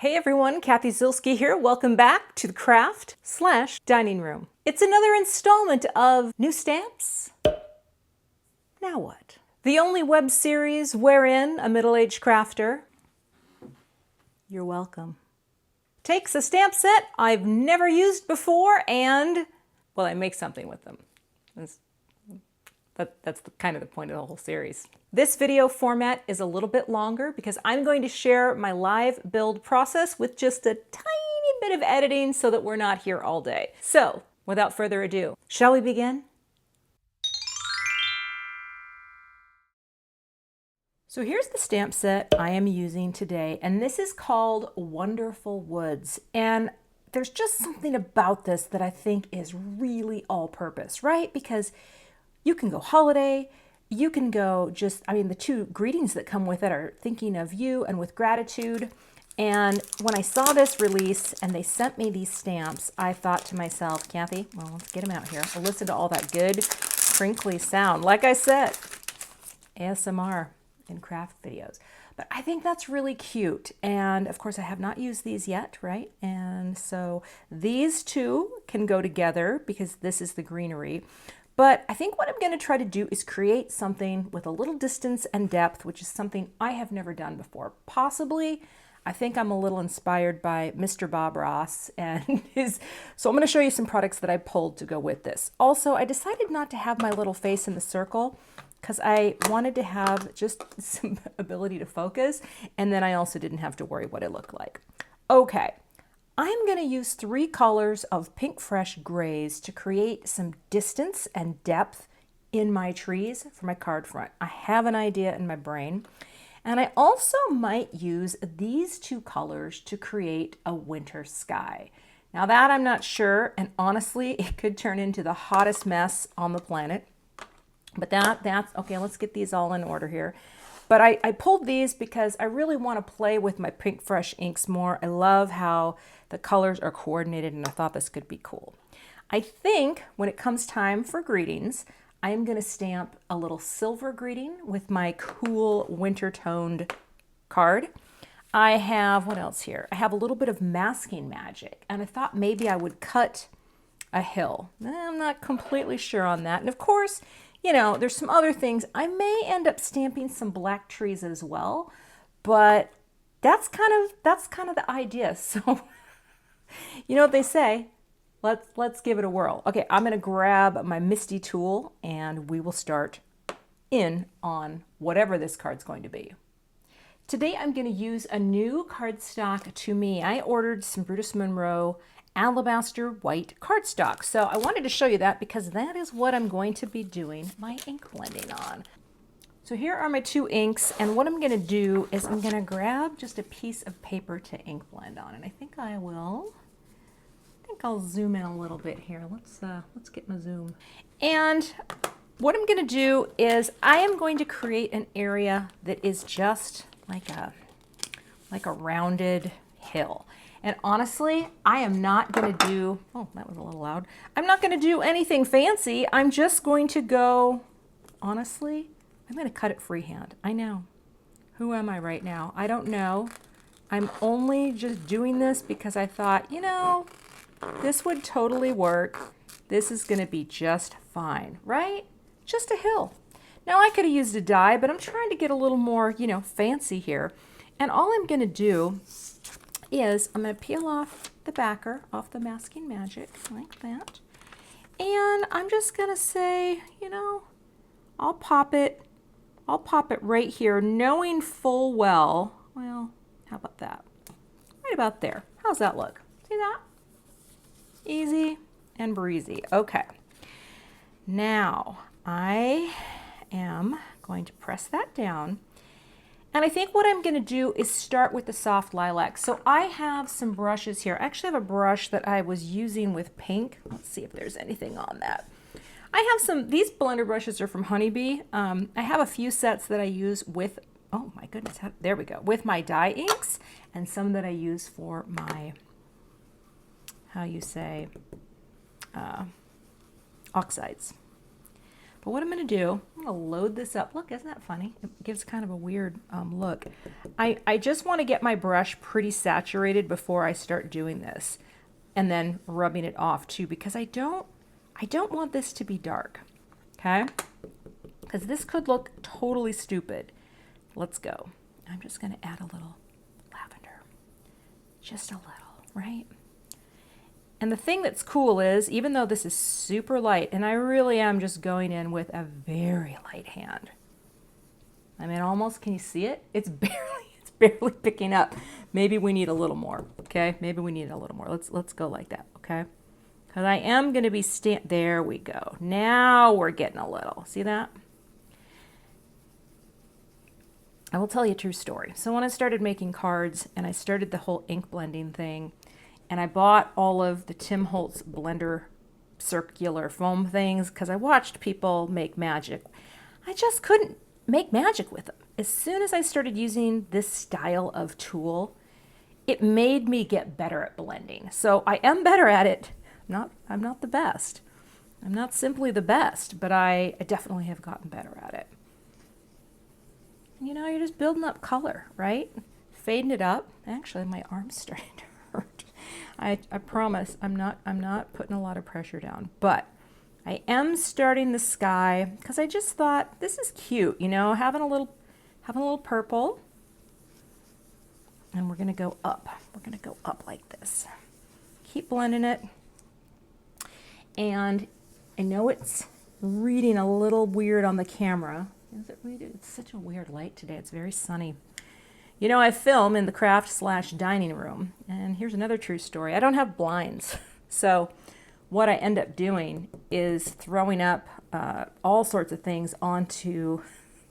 Hey everyone, Cathy Zielske here. Welcome back to the craft/dining room. It's another installment of New Stamps? Now what? The only web series wherein a middle-aged crafter, you're welcome, takes a stamp set I've never used before and, well, I make something with them. That's kind of the point of the whole series. This video format is a little bit longer because I'm going to share my live build process with just a tiny bit of editing so that we're not here all day. So, without further ado, shall we begin? So here's the stamp set I am using today, and this is called Wonderful Woods. And there's just something about this that I think is really all-purpose, right? Because you can go holiday, you can go just, the two greetings that come with it are thinking of you and with gratitude. And when I saw this release and they sent me these stamps, I thought to myself, Cathy, well, let's get them out here. I'll listen to all that good crinkly sound. Like I said, ASMR in craft videos. But I think that's really cute. And of course I have not used these yet, right? And so these two can go together because this is the greenery. But I think what I'm going to try to do is create something with a little distance and depth, which is something I have never done before. Possibly, I think I'm a little inspired by Mr. Bob Ross and his, so I'm going to show you some products that I pulled to go with this. Also, I decided not to have my little face in the circle because I wanted to have just some ability to focus, and then I also didn't have to worry what it looked like. Okay. I'm going to use 3 colors of Pinkfresh grays to create some distance and depth in my trees for my card front. I have an idea in my brain. And I also might use these 2 colors to create a winter sky. Now that I'm not sure, and honestly, it could turn into the hottest mess on the planet. But that's, okay, let's get these all in order here. But I pulled these because I really want to play with my Pinkfresh inks more. I love how the colors are coordinated, and I thought this could be cool. I think when it comes time for greetings, I am going to stamp a little silver greeting with my cool winter toned card. I have, what else here? I have a little bit of masking magic, and I thought maybe I would cut a hill. I'm not completely sure on that. And of course, you know, there's some other things. I may end up stamping some black trees as well, but that's kind of the idea. So, you know what they say, let's give it a whirl. Okay, I'm going to grab my MISTI tool and we will start in on whatever this card's going to be. Today I'm going to use a new cardstock to me. I ordered some Brutus Monroe alabaster white cardstock. So I wanted to show you that because that is what I'm going to be doing my ink blending on. So here are my 2 inks, and what I'm going to do is I'm going to grab just a piece of paper to ink blend on, and I think I'll zoom in a little bit here. Let's get my zoom. And what I'm going to do is I am going to create an area that is just like a rounded hill. And honestly, I am not going to do, oh, that was a little loud. I'm not going to do anything fancy. I'm just going to go, honestly, I'm going to cut it freehand. I know. Who am I right now? I don't know. I'm only just doing this because I thought, you know, this would totally work. This is going to be just fine, right? Just a hill. Now, I could have used a die, but I'm trying to get a little more, you know, fancy here. And all I'm going to do is I'm going to peel off the backer off the masking magic like that, and I'm just going to say, you know, I'll pop it right here, knowing full well, how about that, right about there. How's that look? See that? Easy and breezy. Okay, now I am going to press that down. And I think what I'm going to do is start with the soft lilac. So I have some brushes here. I actually have a brush that I was using with pink. Let's see if there's anything on that. I have these blender brushes are from Honeybee. I have a few sets that I use with, oh my goodness, there we go, with my dye inks, and some that I use for my, oxides. But what I'm going to do, I'm going to load this up. Look, isn't that funny? It gives kind of a weird look. I just want to get my brush pretty saturated before I start doing this, and then rubbing it off too, because I don't want this to be dark, okay? Because this could look totally stupid. Let's go. I'm just going to add a little lavender, just a little, right? And the thing that's cool is, even though this is super light, and I really am just going in with a very light hand. I mean, almost, can you see it? It's barely picking up. Maybe we need a little more, okay? Maybe we need a little more. Let's go like that, okay? Because I am going to be there we go. Now we're getting a little. See that? I will tell you a true story. So when I started making cards and I started the whole ink blending thing, and I bought all of the Tim Holtz blender circular foam things because I watched people make magic. I just couldn't make magic with them. As soon as I started using this style of tool, it made me get better at blending. So I am better at it. I'm not the best. I'm not simply the best, but I definitely have gotten better at it. You know, you're just building up color, right? Fading it up. Actually, my arm's starting to hurt. I promise I'm not putting a lot of pressure down, but I am starting the sky because I just thought this is cute, you know, having a little purple. And we're gonna go up. We're gonna go up like this. Keep blending it. And I know it's reading a little weird on the camera. Is it reading? It's such a weird light today. It's very sunny. You know, I film in the craft/dining room, and here's another true story. I don't have blinds, so what I end up doing is throwing up all sorts of things onto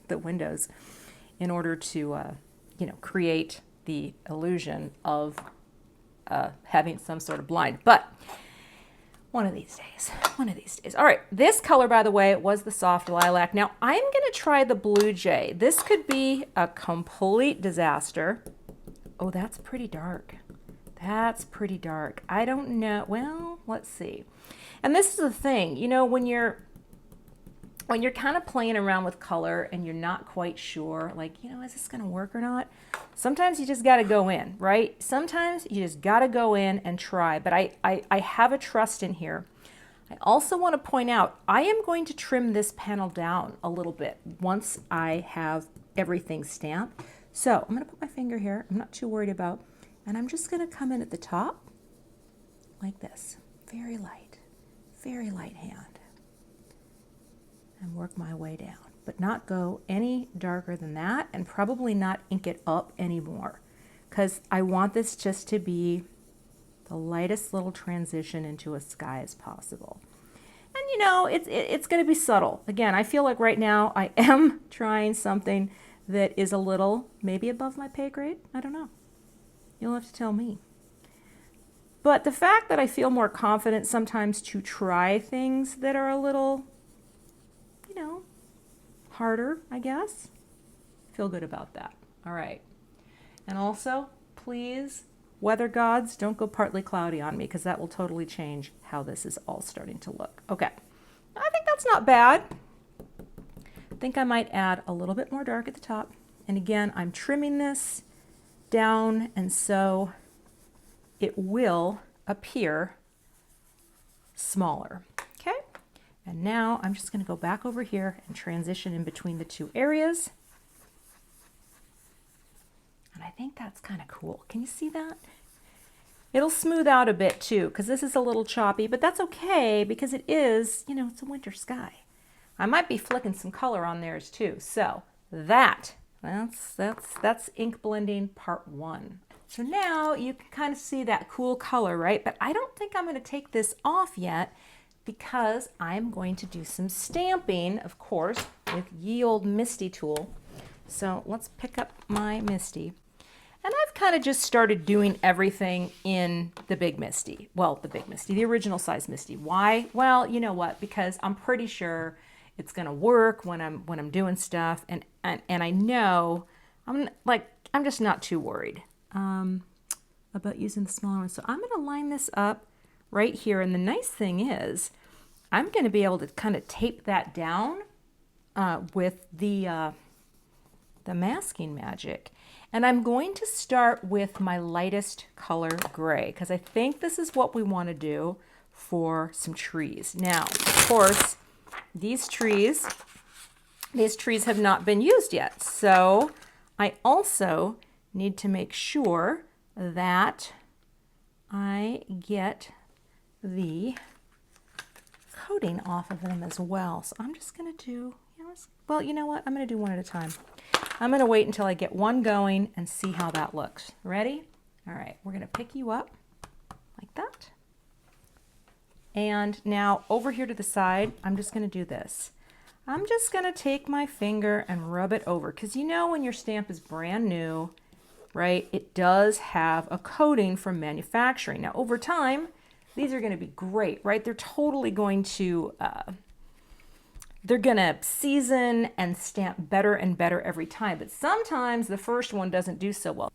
the windows in order to, you know, create the illusion of having some sort of blind. But one of these days. All right, this color, by the way, was the soft lilac. Now, I'm going to try the blue jay. This could be a complete disaster. Oh, that's pretty dark. That's pretty dark. I don't know. Well, let's see. And this is the thing, you know, when you're kind of playing around with color and you're not quite sure, like, you know, is this going to work or not? Sometimes you just got to go in, right? Sometimes you just got to go in and try. But I have a trust in here. I also want to point out, I am going to trim this panel down a little bit once I have everything stamped. So I'm going to put my finger here. I'm not too worried about, and I'm just going to come in at the top like this. Very light hand. And work my way down, but not go any darker than that, and probably not ink it up anymore, because I want this just to be the lightest little transition into a sky as possible. And you know, it's going to be subtle. Again, I feel like right now I am trying something that is a little maybe above my pay grade. I don't know. You'll have to tell me. But the fact that I feel more confident sometimes to try things that are a little, you know, harder, I guess. Feel good about that. All right. And also, please, weather gods, don't go partly cloudy on me, because that will totally change how this is all starting to look. Okay. I think that's not bad. I think I might add a little bit more dark at the top. And again, I'm trimming this down, and so it will appear smaller. Okay. And now I'm just going to go back over here and transition in between the two areas. And I think that's kind of cool. Can you see that? It'll smooth out a bit too, because this is a little choppy, but that's okay because it is, you know, it's a winter sky. I might be flicking some color on theirs too. So that's ink blending part 1. So now you can kind of see that cool color, right? But I don't think I'm going to take this off yet, because I'm going to do some stamping, of course, with ye old MISTI tool. So let's pick up my MISTI. And I've kind of just started doing everything in the big MISTI. Well, the big MISTI, the original size MISTI. Why? Well, you know what? Because I'm pretty sure it's going to work when I'm doing stuff, and I know I'm just not too worried about using the smaller one. So I'm going to line this up right here. And the nice thing is, I'm going to be able to kind of tape that down with the masking magic. And I'm going to start with my lightest color gray, because I think this is what we want to do for some trees. Now, of course, these trees have not been used yet. So I also need to make sure that I get the coating off of them as well. So I'm just going to do, well, you know what? I'm going to do one at a time. I'm going to wait until I get one going and see how that looks. Ready? All right, we're going to pick you up like that. And now over here to the side, I'm just going to do this. I'm just going to take my finger and rub it over, because you know when your stamp is brand new, right, it does have a coating from manufacturing. Now over time, these are going to be great, right? They're totally going to, they're going to season and stamp better and better every time. But sometimes the first one doesn't do so well.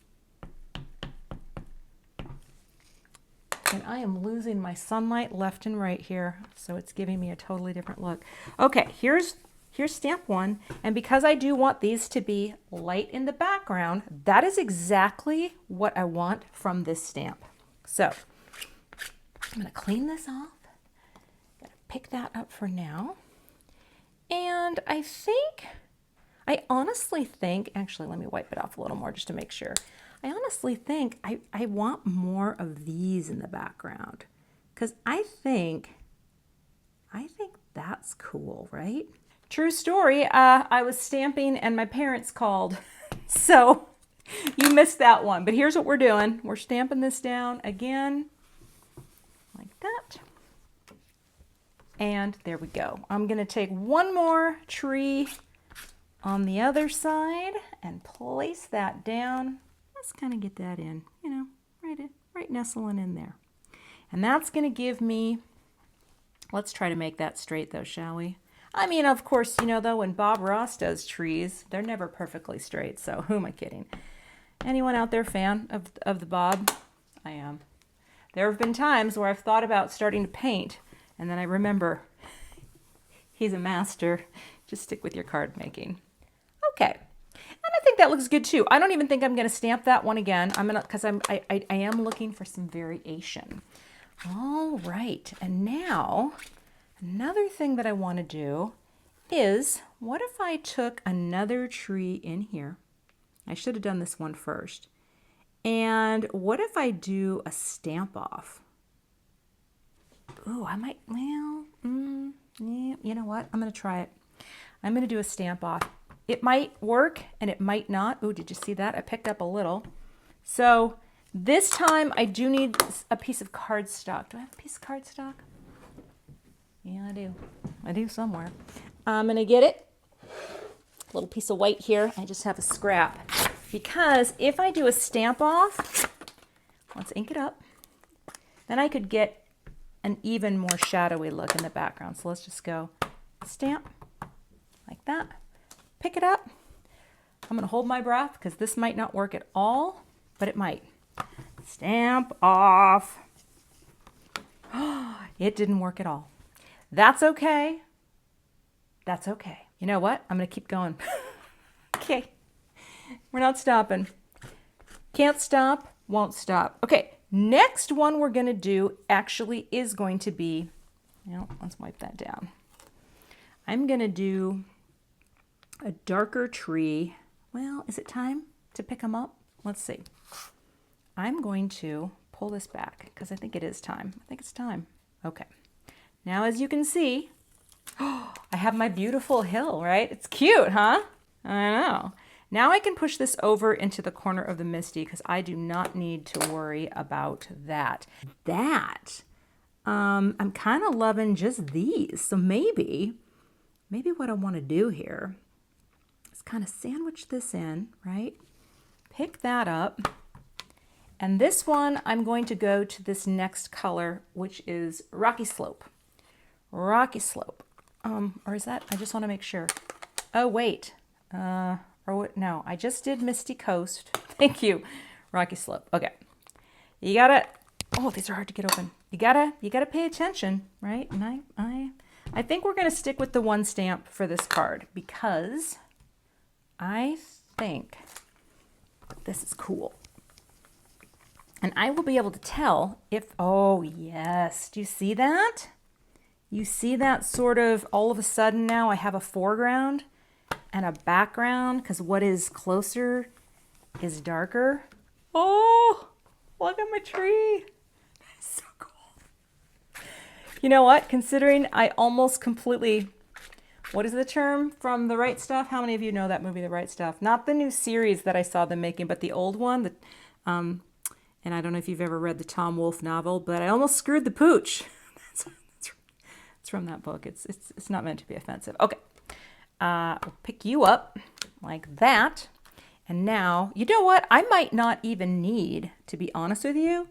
And I am losing my sunlight left and right here, so it's giving me a totally different look. Okay, here's stamp one, and because I do want these to be light in the background, that is exactly what I want from this stamp. So I'm going to clean this off. I'm going to pick that up for now. And I honestly think, actually, let me wipe it off a little more just to make sure. I honestly think I want more of these in the background, because I think that's cool, right? True story. I was stamping and my parents called, so you missed that one. But here's what we're doing. We're stamping this down again, like that. And there we go. I'm going to take one more tree on the other side and place that down. Let's kind of get that in, you know, right nestling in there. And that's going to give me, let's try to make that straight though, shall we? I mean, of course, you know, though, when Bob Ross does trees, they're never perfectly straight. So who am I kidding? Anyone out there fan of the Bob? I am. There have been times where I've thought about starting to paint, and then I remember he's a master. Just stick with your card making. Okay. And I think that looks good too. I don't even think I'm going to stamp that one again. I'm going to, because I am looking for some variation. All right. And now another thing that I want to do is, what if I took another tree in here? I should have done this one first. And what if I do a stamp off? Ooh, I might, well, yeah, you know what? I'm going to try it. I'm going to do a stamp off. It might work and it might not. Ooh, did you see that? I picked up a little. So this time I do need a piece of cardstock. Do I have a piece of cardstock? Yeah, I do. I do somewhere. I'm going to get it. A little piece of white here. I just have a scrap. Because if I do a stamp off, let's ink it up, then I could get an even more shadowy look in the background. So let's just go stamp like that. Pick it up. I'm going to hold my breath because this might not work at all, but it might. Stamp off. It didn't work at all. That's okay. That's okay. You know what? I'm going to keep going. Okay. We're not stopping. Can't stop, won't stop. Okay, next one we're going to do actually is going to be, let's wipe that down. I'm going to do a darker tree. Well, is it time to pick them up? Let's see. I'm going to pull this back because I think it is time. I think it's time. Okay. Now, as you can see, I have my beautiful hill, right? It's cute, huh? I know. Now I can push this over into the corner of the MISTI because I do not need to worry about that. I'm kind of loving just these. So maybe what I want to do here is kind of sandwich this in, right? Pick that up. And this one, I'm going to go to this next color, which is Rocky Slope. Rocky Slope. Or is that, I just want to make sure. Oh, wait. No, I just did Misty Coast. Thank you. Rocky Slope. Okay. You gotta, oh, these are hard to get open. You gotta pay attention, right? And I think we're going to stick with the one stamp for this card because I think this is cool. And I will be able to tell if, oh yes, do you see that? You see that sort of all of a sudden now I have a foreground and a background because what is closer is darker. Oh, look at my tree. That's so cool. You know what? Considering I almost completely, what is the term from The Right Stuff? How many of you know that movie, The Right Stuff? Not the new series that I saw them making, but the old one. And I don't know if you've ever read the Tom Wolfe novel, but I almost screwed the pooch. It's from that book. It's not meant to be offensive. Okay. We'll pick you up like that. And now, you know what? I might not even need, to be honest with you,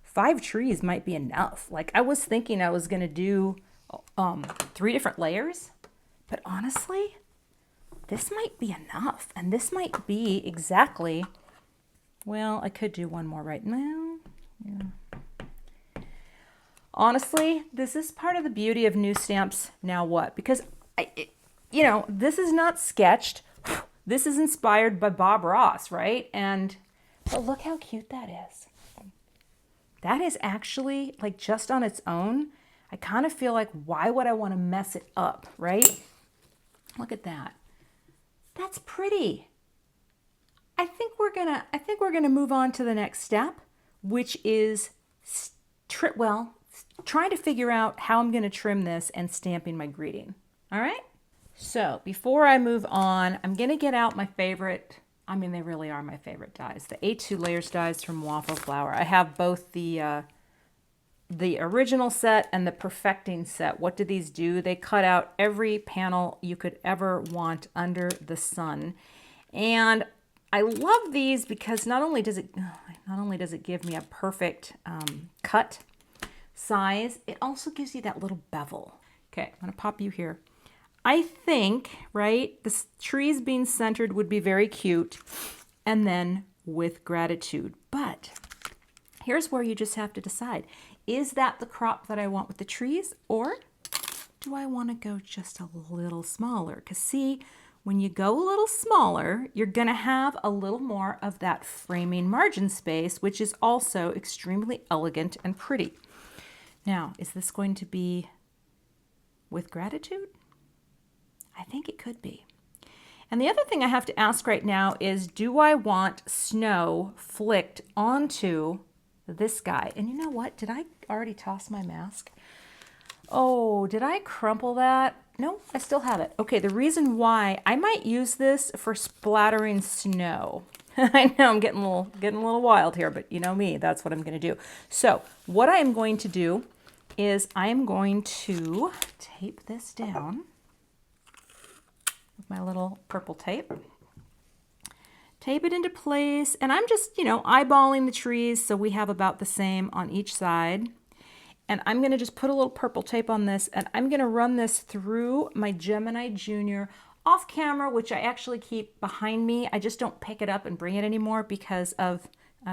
5 trees might be enough. Like I was thinking I was going to do 3 different layers, but honestly, this might be enough. And this might be exactly, well, I could do one more right now. Yeah. Honestly, this is part of the beauty of new stamps. Now what? Because, you know, this is not sketched. This is inspired by Bob Ross, right? And but look how cute that is. That is actually, like, just on its own, I kind of feel like, why would I want to mess it up, right? Look at that. That's pretty. I think we're gonna move on to the next step, which is trying to figure out how I'm gonna trim this and stamping my greeting. All right. So before I move on, I'm gonna get out my favorite. I mean, they really are my favorite dies. The A2 Layers dies from Waffle Flower. I have both the original set and the perfecting set. What do these do? They cut out every panel you could ever want under the sun, and I love these because not only does it give me a perfect cut size, it also gives you that little bevel. Okay, I'm gonna pop you here. I think, right, the trees being centered would be very cute, and then with gratitude. But here's where you just have to decide. Is that the crop that I want with the trees, or do I want to go just a little smaller? Because see, when you go a little smaller, you're going to have a little more of that framing margin space, which is also extremely elegant and pretty. Now, is this going to be with gratitude? I think it could be. And the other thing I have to ask right now is, do I want snow flicked onto this guy? And you know what? Did I already toss my mask? Oh, did I crumple that? No, I still have it. Okay, the reason why, I might use this for splattering snow. I know I'm getting a little wild here, but you know me, that's what I'm going to do. So what I am going to do is I am going to tape this down with my little purple tape. Tape it into place, and I'm just, you know, eyeballing the trees so we have about the same on each side. And I'm going to just put a little purple tape on this, and I'm going to run this through my Gemini Junior off camera, which I actually keep behind me. I just don't pick it up and bring it anymore because I've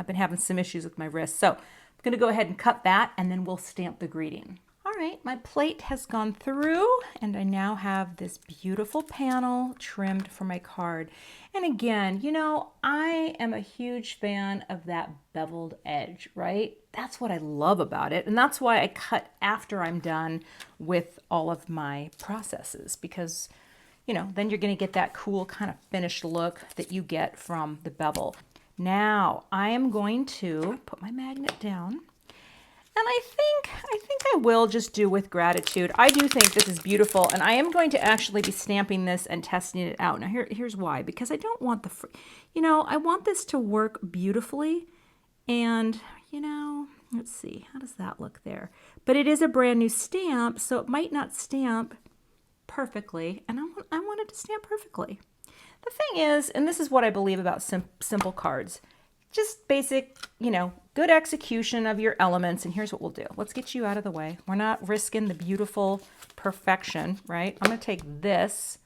been having some issues with my wrist. So I'm going to go ahead and cut that, and then we'll stamp the greeting. All right, my plate has gone through, and I now have this beautiful panel trimmed for my card. And again, you know, I am a huge fan of that beveled edge, right? That's what I love about it. And that's why I cut after I'm done with all of my processes, because, you know, then you're going to get that cool kind of finished look that you get from the bevel. Now, I am going to put my magnet down. And I think I will just do with gratitude. I do think this is beautiful, and I am going to actually be stamping this and testing it out. Now here's why, because I don't want you know, I want this to work beautifully, and you know, let's see, how does that look there? But it is a brand new stamp, so it might not stamp perfectly, and I want it to stamp perfectly. The thing is, and this is what I believe about simple cards, just basic, you know, good execution of your elements. And here's what we'll do. Let's get you out of the way. We're not risking the beautiful perfection, right? I'm going to take this.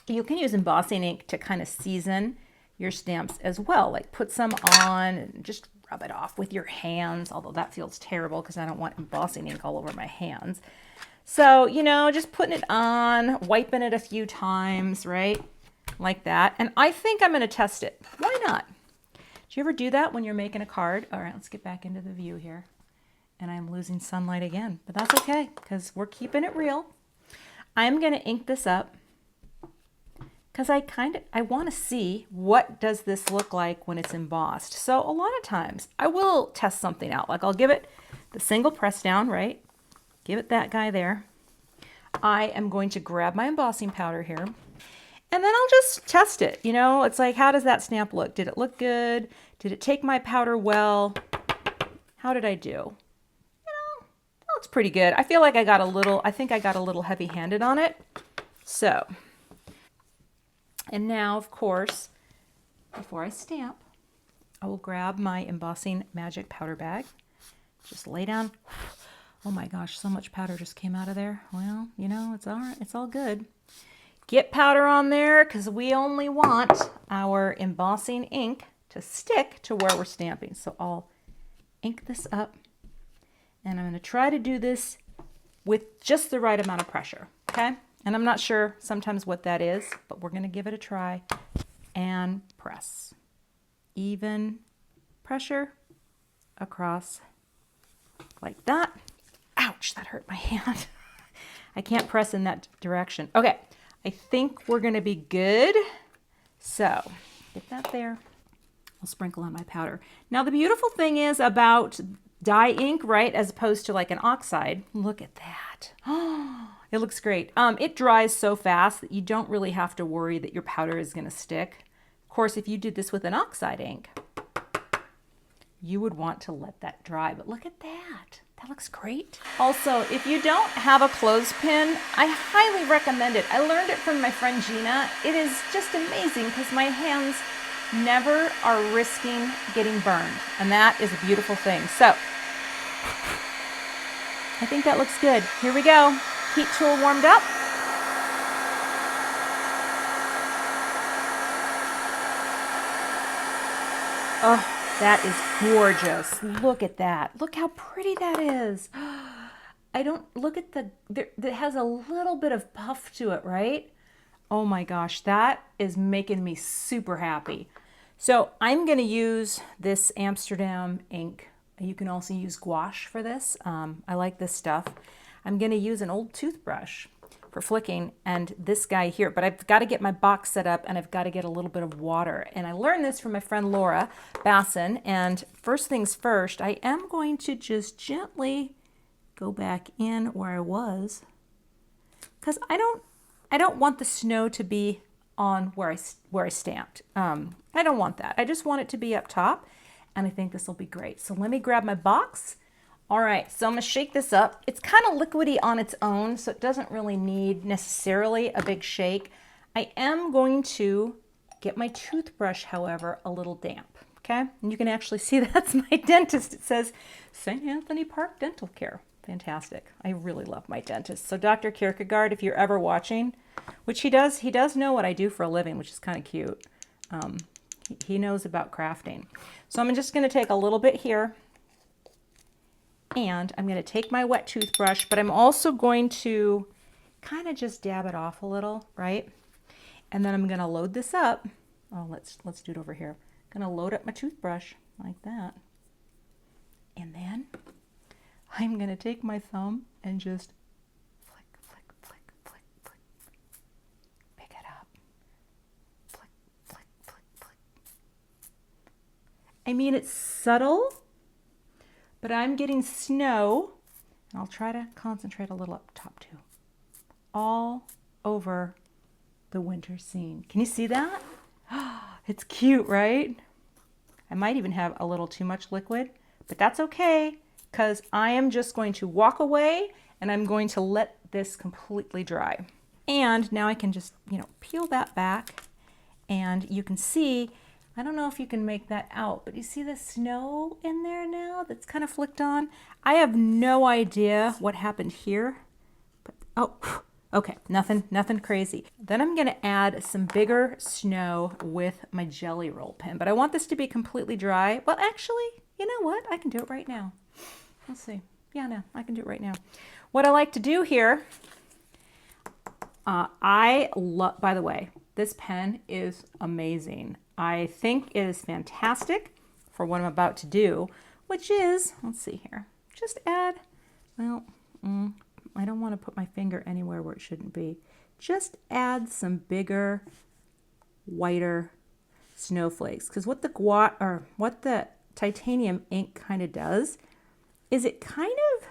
You can use embossing ink to kind of season your stamps as well. Like put some on and just rub it off with your hands, although that feels terrible because I don't want embossing ink all over my hands. So, you know, just putting it on, wiping it a few times, right? Like that. And I think I'm going to test it. Why not? Do you ever do that when you're making a card? All right, let's get back into the view here. And I'm losing sunlight again, but that's okay because we're keeping it real. I'm going to ink this up because I want to see what does this look like when it's embossed. So a lot of times I will test something out. Like I'll give it the single press down, right? Give it that guy there. I am going to grab my embossing powder here and then I'll just test it. You know, it's like, how does that stamp look? Did it look good? Did it take my powder well? How did I do? Looks pretty good. I feel like I think I got a little heavy-handed on it. So, and now, of course, before I stamp, I will grab my embossing magic powder bag. Just lay down. Oh my gosh, so much powder just came out of there. Well, you know, it's all right. It's all good. Get powder on there because we only want our embossing ink to stick to where we're stamping. So I'll ink this up. And I'm going to try to do this with just the right amount of pressure, okay? And I'm not sure sometimes what that is, but we're going to give it a try and press. Even pressure across like that. Ouch, that hurt my hand. I can't press in that direction. Okay, I think we're going to be good. So get that there. I'll sprinkle on my powder. Now the beautiful thing is about dye ink, right, as opposed to like an oxide. Look at that. Oh, it looks great. It dries so fast that you don't really have to worry that your powder is going to stick. Of course, if you did this with an oxide ink, you would want to let that dry. But look at that. That looks great. Also, if you don't have a clothespin, I highly recommend it. I learned it from my friend Gina. It is just amazing because my hands never are risking getting burned. And that is a beautiful thing. So I think that looks good. Here we go. Heat tool warmed up. Oh, that is gorgeous. Look at that. Look how pretty that is. I don't, look at it has a little bit of puff to it, right? Oh my gosh, that is making me super happy. So I'm going to use this Amsterdam ink. You can also use gouache for this. I like this stuff. I'm going to use an old toothbrush for flicking and this guy here, but I've got to get my box set up and I've got to get a little bit of water. And I learned this from my friend Laura Basson. And first things first, I am going to just gently go back in where I was because I don't want the snow to be on where I stamped. I don't want that. I just want it to be up top, and I think this will be great. So let me grab my box. All right, so I'm gonna shake this up. It's kind of liquidy on its own, so it doesn't really need necessarily a big shake. I am going to get my toothbrush, however, a little damp, okay? And you can actually see that's my dentist. It says St. Anthony Park Dental Care. Fantastic. I really love my dentist. So Dr. Kierkegaard, if you're ever watching, which he does know what I do for a living, which is kind of cute. He knows about crafting. So I'm just going to take a little bit here and I'm going to take my wet toothbrush, but I'm also going to kind of just dab it off a little, right? And then I'm going to load this up. Oh, let's do it over here. I'm going to load up my toothbrush like that. And then I'm going to take my thumb and just flick, flick, flick, flick, flick. Pick it up. Flick, flick, flick, flick. I mean, it's subtle, but I'm getting snow, and I'll try to concentrate a little up top too. All over the winter scene. Can you see that? It's cute, right? I might even have a little too much liquid, but that's okay. Because I am just going to walk away and I'm going to let this completely dry. And now I can just, peel that back and you can see, I don't know if you can make that out, but you see the snow in there now that's kind of flicked on? I have no idea what happened here, but oh, okay, nothing crazy. Then I'm gonna add some bigger snow with my jelly roll pen, but I want this to be completely dry. Well, actually, you know what? I can do it right now. Let's see. Yeah, no, I can do it right now. What I like to do here, I love, by the way, this pen is amazing. I think it is fantastic for what I'm about to do, which is, let's see here, just add, well, I don't want to put my finger anywhere where it shouldn't be. Just add some bigger, whiter snowflakes. Because what the titanium ink kind of does is it kind of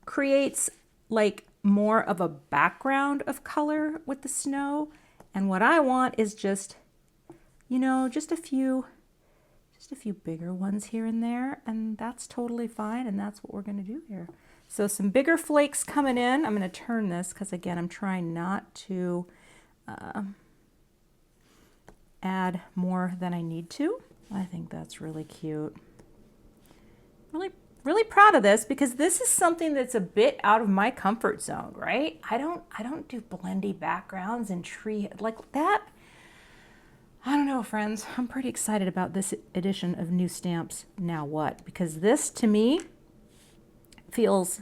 creates like more of a background of color with the snow. And what I want is just, you know, just a few bigger ones here and there, and that's totally fine, and that's what we're going to do here. So some bigger flakes coming in. I'm going to turn this because, again, I'm trying not to add more than I need to. I think that's really cute. Really proud of this because this is something that's a bit out of my comfort zone, right? I don't do blendy backgrounds and tree like that. I don't know, friends. I'm pretty excited about this edition of New Stamps Now What? Because this, to me, feels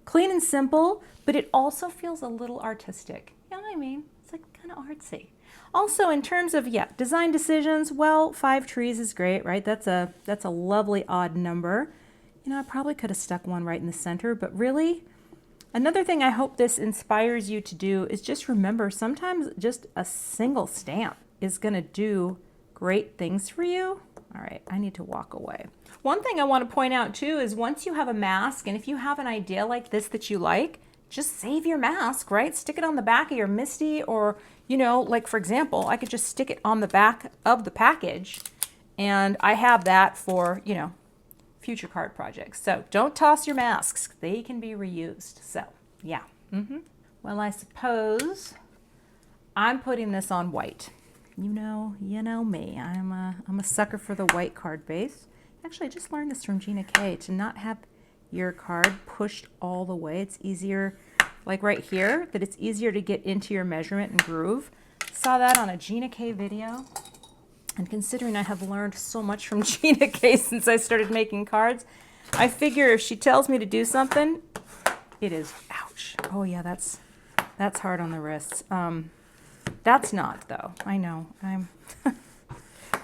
clean and simple, but it also feels a little artistic. You know what I mean? It's like kind of artsy. Also, in terms of, yeah, design decisions, well, 5 trees is great, right? That's a lovely odd number. You know, I probably could have stuck one right in the center, but really, another thing I hope this inspires you to do is just remember sometimes just a single stamp is going to do great things for you. All right, I need to walk away. One thing I want to point out too is once you have a mask, and if you have an idea like this that you like, just save your mask, right? Stick it on the back of your MISTI, or, you know, like for example, I could just stick it on the back of the package, and I have that for, you know, future card projects. So don't toss your masks. They can be reused. So yeah. Well, I suppose I'm putting this on white. You know me. I'm a sucker for the white card base. Actually, I just learned this from Gina K, to not have your card pushed all the way. It's easier, like right here, that it's easier to get into your measurement and groove. Saw that on a Gina K video. And considering I have learned so much from Gina K since I started making cards, I figure if she tells me to do something, it is, ouch. Oh yeah, that's hard on the wrists. That's not though. I know.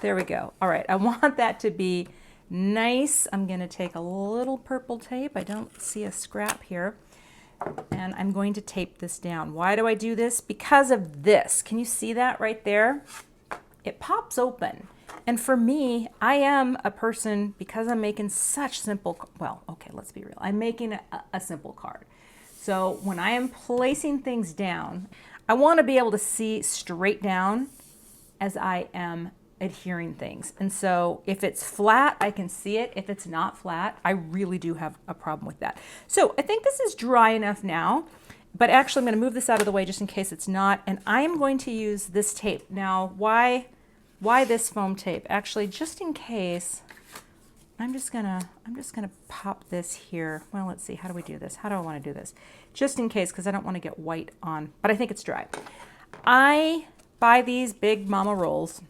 There we go. All right. I want that to be nice. I'm going to take a little purple tape. I don't see a scrap here. And I'm going to tape this down. Why do I do this? Because of this. Can you see that right there? It pops open. And for me, I am a person, because I'm making such simple, well, okay, let's be real. I'm making a simple card. So when I am placing things down, I want to be able to see straight down as I am adhering things. And so if it's flat, I can see it. If it's not flat, I really do have a problem with that. So I think this is dry enough now, but actually I'm going to move this out of the way just in case it's not. And I am going to use this tape. Now, why this foam tape? Actually, just in case, I'm just gonna pop this here. Well, let's see, how do we do this? How do I want to do this? Just in case, because I don't want to get white on, but I think it's dry. I buy these big mama rolls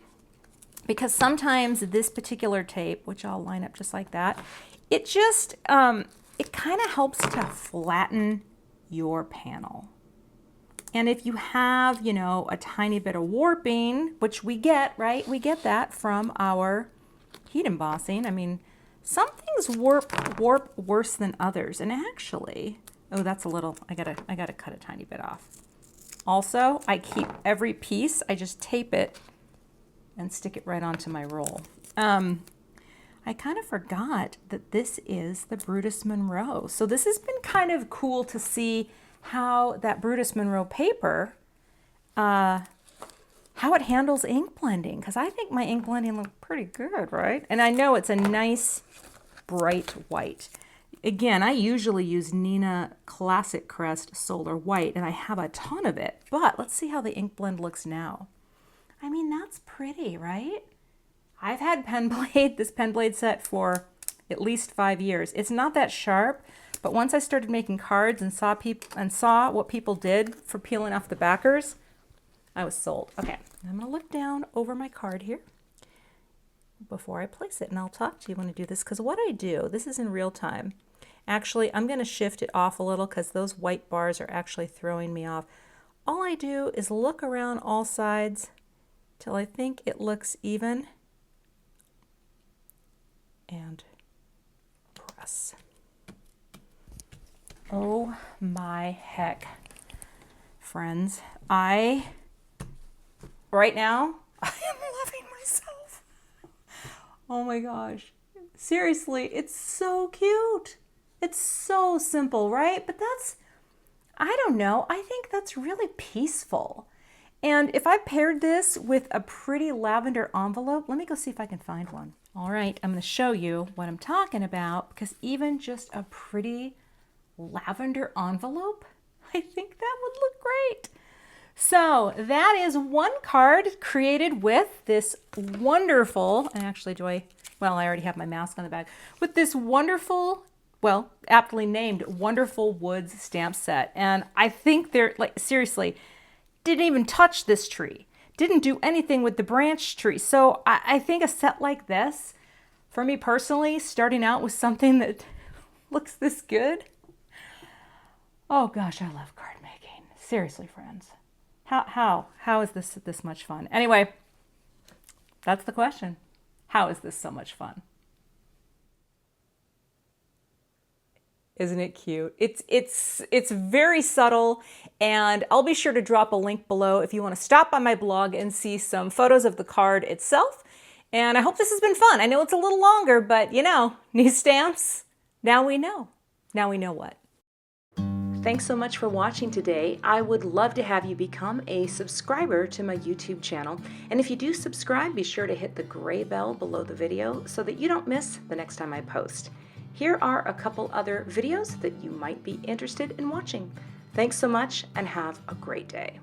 because sometimes this particular tape, which I'll line up just like that, it just, it kind of helps to flatten your panel. And if you have, you know, a tiny bit of warping, which we get, right? We get that from our heat embossing. I mean, some things warp worse than others. And actually, oh, that's a little, I gotta cut a tiny bit off. Also, I keep every piece, I just tape it and stick it right onto my roll. I kind of forgot that this is the Brutus Monroe. So this has been kind of cool to see how that Brutus Monroe paper, how it handles ink blending, because I think my ink blending looked pretty good, right? And I know it's a nice bright white. Again, I usually use Neenah Classic Crest Solar White, and I have a ton of it, but let's see how the ink blend looks now. I mean, that's pretty, right? I've had this pen blade set for at least 5 years. It's not that sharp, but once I started making cards and saw what people did for peeling off the backers, I was sold. Okay, I'm gonna look down over my card here before I place it, and I'll talk to you when I do this, because what I do, this is in real time. Actually, I'm going to shift it off a little because those white bars are actually throwing me off. All I do is look around all sides till I think it looks even and press. Oh my heck, friends. Right now, I am loving myself. Oh my gosh. Seriously, it's so cute. It's so simple, right? But I don't know, I think that's really peaceful. And if I paired this with a pretty lavender envelope, let me go see if I can find one. All right, I'm going to show you what I'm talking about, because even just a pretty lavender envelope, I think that would look great. So that is one card created with this wonderful, and actually well, I already have my mask on the bag, with this wonderful, well, aptly named Wonderful Woods stamp set. And I think they're, like, seriously, didn't even touch this tree. Didn't do anything with the branch tree. So I think a set like this, for me personally, starting out with something that looks this good. Oh gosh, I love card making. Seriously, friends. How is this much fun? Anyway, that's the question. How is this so much fun? Isn't it cute? It's very subtle, and I'll be sure to drop a link below if you want to stop by my blog and see some photos of the card itself. And I hope this has been fun. I know it's a little longer, but you know, new stamps, now we know. Now we know what. Thanks so much for watching today. I would love to have you become a subscriber to my YouTube channel. And if you do subscribe, be sure to hit the gray bell below the video so that you don't miss the next time I post. Here are a couple other videos that you might be interested in watching. Thanks so much and have a great day.